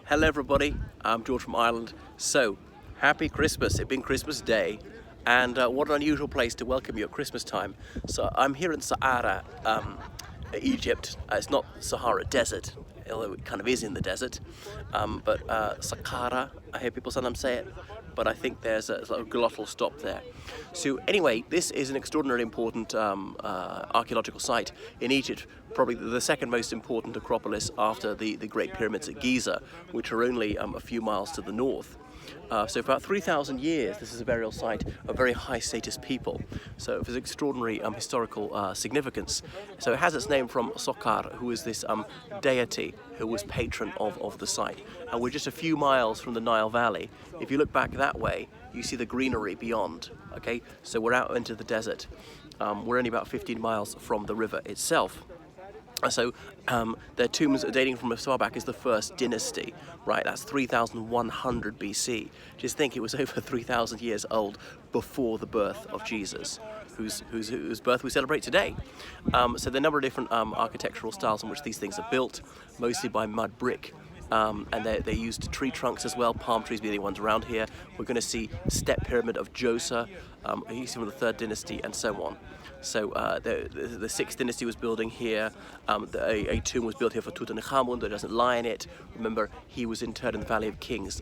Hello everybody, I'm George from Ireland. So, happy Christmas, it's been Christmas Day, and what an unusual place to welcome you at Christmas time. So I'm here in Sahara, Egypt. It's not Sahara Desert, although it kind of is in the desert, but Saqqara, I hear people sometimes say it, but I think there's a sort of glottal stop there. So anyway, this is an extraordinarily important archaeological site in Egypt, probably the second most important acropolis after the Great Pyramids at Giza, which are only a few miles to the north. So for about 3,000 years, this is a burial site of very high status people. So it has extraordinary historical significance. So it has its name from Sokar, who is this deity who was patron of the site. And we're just a few miles from the Nile Valley. If you look back that way, you see the greenery beyond. Okay, so we're out into the desert. We're only about 15 miles from the river itself. So their tombs are dating from as far back as the first dynasty, right? That's 3,100 BC. Just think it was over 3,000 years old before the birth of Jesus, whose birth we celebrate today. So there are a number of different architectural styles in which these things are built, mostly by mud brick. And they used tree trunks as well, palm trees being the ones around here. We're going to see Step Pyramid of Djoser, he's from the 3rd dynasty, and so on. So the 6th dynasty was building here. A tomb was built here for Tutankhamun that doesn't lie in it. Remember, he was interred in the Valley of Kings.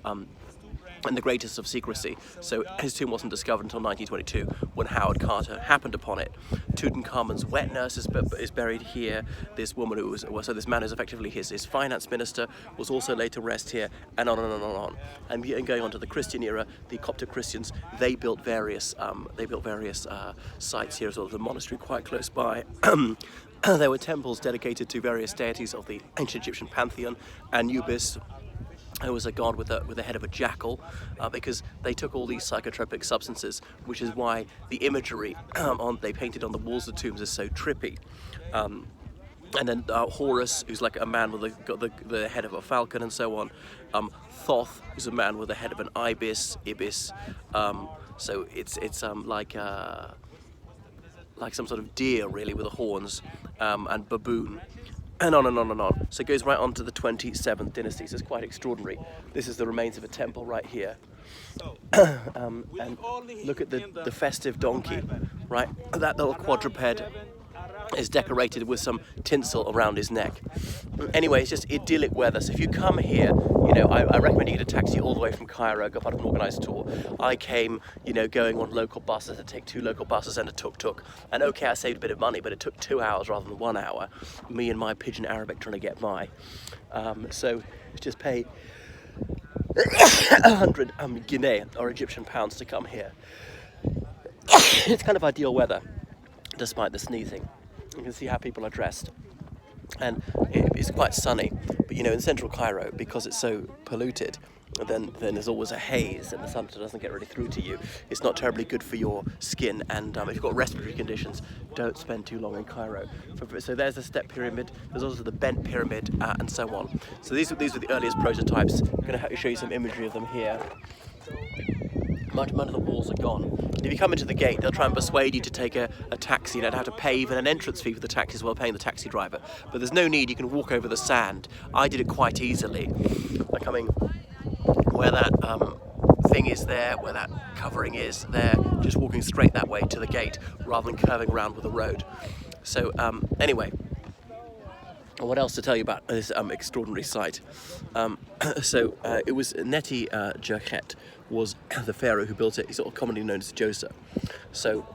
And the greatest of secrecy. So his tomb wasn't discovered until 1922 when Howard Carter happened upon it. Tutankhamun's wet nurse is buried here. This woman who was, so this man who's effectively his finance minister was also laid to rest here, and on and on and on. And going on to the Christian era, the Coptic Christians, they built various sites here as well. The monastery quite close by. There were temples dedicated to various deities of the ancient Egyptian pantheon. Anubis, who was a god with the head of a jackal, because they took all these psychotropic substances, which is why the imagery they painted on the walls of the tombs is so trippy. And then Horus, who's like a man with the head of a falcon, and so on. Thoth, who's a man with the head of an ibis. So it's like some sort of deer, really, with the horns, and baboon. And on and on and on. So it goes right on to the 27th dynasty. So it's quite extraordinary. This is the remains of a temple right here. And look at the festive donkey, right? That little quadruped is decorated with some tinsel around his neck. Anyway, it's just idyllic weather. So if you come here, I recommend you get a taxi all the way from Cairo, go part of an organised tour. I came, going on local buses. I take 2 local buses and a tuk-tuk. And okay, I saved a bit of money, but it took 2 hours rather than 1 hour. Me and my pidgin Arabic trying to get by. So just pay 100 guinea or Egyptian pounds to come here. It's kind of ideal weather, despite the sneezing. You can see how people are dressed, and it's quite sunny. But in central Cairo, because it's so polluted, then there's always a haze, and the sun doesn't get really through to you. It's not terribly good for your skin, and if you've got respiratory conditions, don't spend too long in Cairo. So there's the Step Pyramid. There's also the Bent Pyramid, and so on. So these are the earliest prototypes. I'm going to show you some imagery of them here. Much of the walls are gone. And if you come into the gate, they'll try and persuade you to take a taxi. You'd have to pay even an entrance fee for the taxis while paying the taxi driver. But there's no need, you can walk over the sand. I did it quite easily. By coming where that thing is there, where that covering is there, just walking straight that way to the gate rather than curving around with the road. So anyway, what else to tell you about this extraordinary site? It was Neti Jerket was the pharaoh who built it. He's sort of commonly known as Djoser. So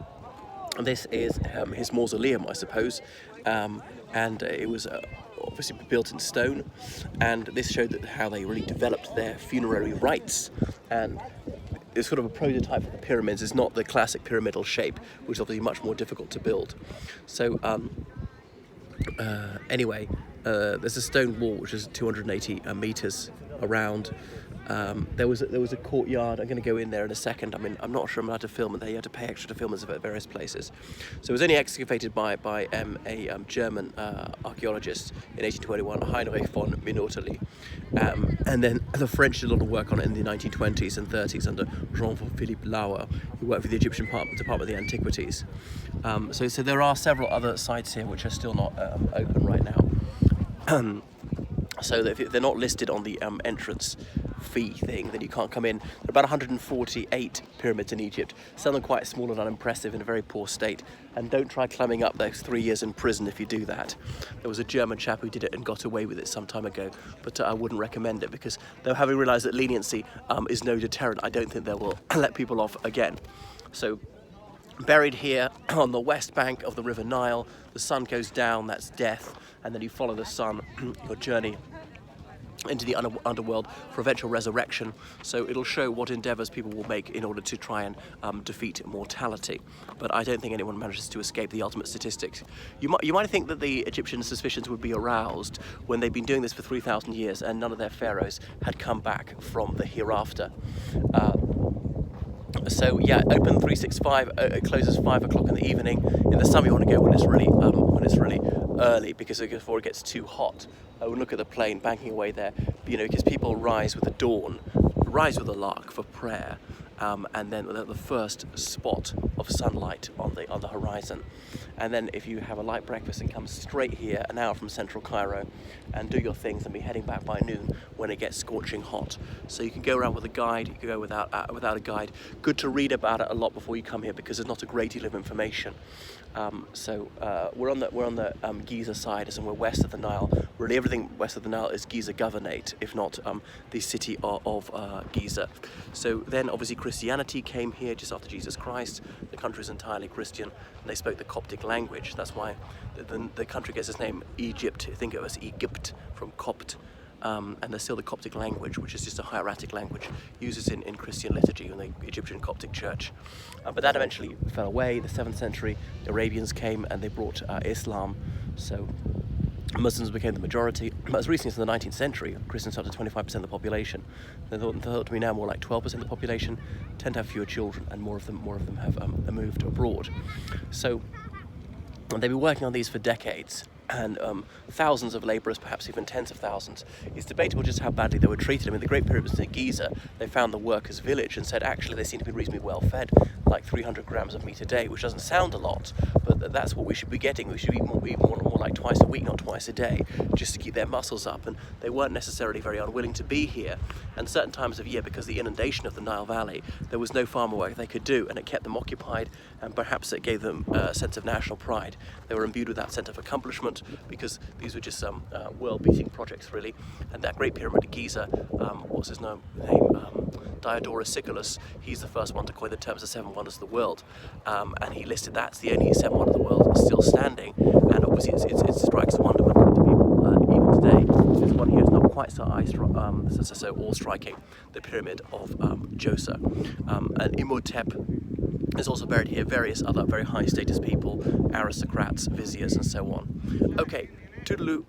this is his mausoleum, I suppose, and it was obviously built in stone. And this showed how they really developed their funerary rites. And it's sort of a prototype of the pyramids. It's not the classic pyramidal shape, which is obviously much more difficult to build. So anyway, there's a stone wall which is 280 meters around. There was a courtyard. I'm going to go in there in a second. I mean, I'm not sure I'm allowed to film it there. You have to pay extra to film it at various places. So it was only excavated by a German archaeologist in 1821, Heinrich von Minotelie. And then the French did a lot of work on it in the 1920s and 30s under Jean-Philippe Lauer, who worked for the Egyptian Department of the Antiquities. So there are several other sites here which are still not open right now. So that if they're not listed on the entrance fee thing, then you can't come in. There are about 148 pyramids in Egypt, some of them quite small and unimpressive in a very poor state, and don't try climbing up those 3 years in prison if you do that. There was a German chap who did it and got away with it some time ago, but I wouldn't recommend it, because though having realised that leniency is no deterrent, I don't think they will let people off again. So buried here on the west bank of the River Nile, the sun goes down, that's death, and then you follow the sun, your journey into the underworld for eventual resurrection. So it'll show what endeavours people will make in order to try and defeat mortality. But I don't think anyone manages to escape the ultimate statistics. You might think that the Egyptian suspicions would be aroused when they've been doing this for 3,000 years and none of their pharaohs had come back from the hereafter. So yeah, open 365. It closes 5 o'clock in the evening. In the summer, you want to go when it's really early, because before it gets too hot. Look at the plane banking away there. Because people rise with the dawn, rise with the lark for prayer, and then the first spot of sunlight on the horizon. And then if you have a light breakfast and come straight here, an hour from central Cairo, and do your things and be heading back by noon when it gets scorching hot. So you can go around with a guide, you can go without a guide. Good to read about it a lot before you come here, because there's not a great deal of information. We're on the Giza side, and we're west of the Nile. Really, everything west of the Nile is Giza Governorate, if not the city of Giza. So then, obviously, Christianity came here just after Jesus Christ. The country is entirely Christian, and they spoke the Coptic language. That's why the country gets its name, Egypt. Think of it as Egypt from Copt. And there's still the Coptic language, which is just a hieratic language, uses in Christian liturgy in the Egyptian Coptic Church. But that eventually fell away. The 7th century, the Arabians came and they brought Islam, so Muslims became the majority. But as recently as the 19th century, Christians up to 25% of the population. They're thought to be now more like 12% of the population, tend to have fewer children, and more of them have moved abroad. So they've been working on these for decades. And thousands of labourers, perhaps even tens of thousands. It's debatable just how badly they were treated. I mean, the Great Pyramids at Giza, they found the workers' village and said actually they seem to be reasonably well fed, like 300 grams of meat a day, which doesn't sound a lot, but that's what we should be getting. We should eat more like twice a week, not twice a day, just to keep their muscles up. And they weren't necessarily very unwilling to be here. And certain times of year, because of the inundation of the Nile Valley, there was no farmer work they could do, and it kept them occupied, and perhaps it gave them a sense of national pride. They were imbued with that sense of accomplishment, because these were just some world-beating projects, really. And that Great Pyramid at Giza, what's his name? Diodorus Siculus, he's the first one to coin the terms the 7 wonders of the world, and he listed that's the only 7 wonders of the world still standing, and obviously it strikes wonderment to people even today. This one here is not quite so awe-striking, the Pyramid of Djoser. And Imhotep is also buried here, various other very high status people, aristocrats, viziers and so on. Okay, toodaloo.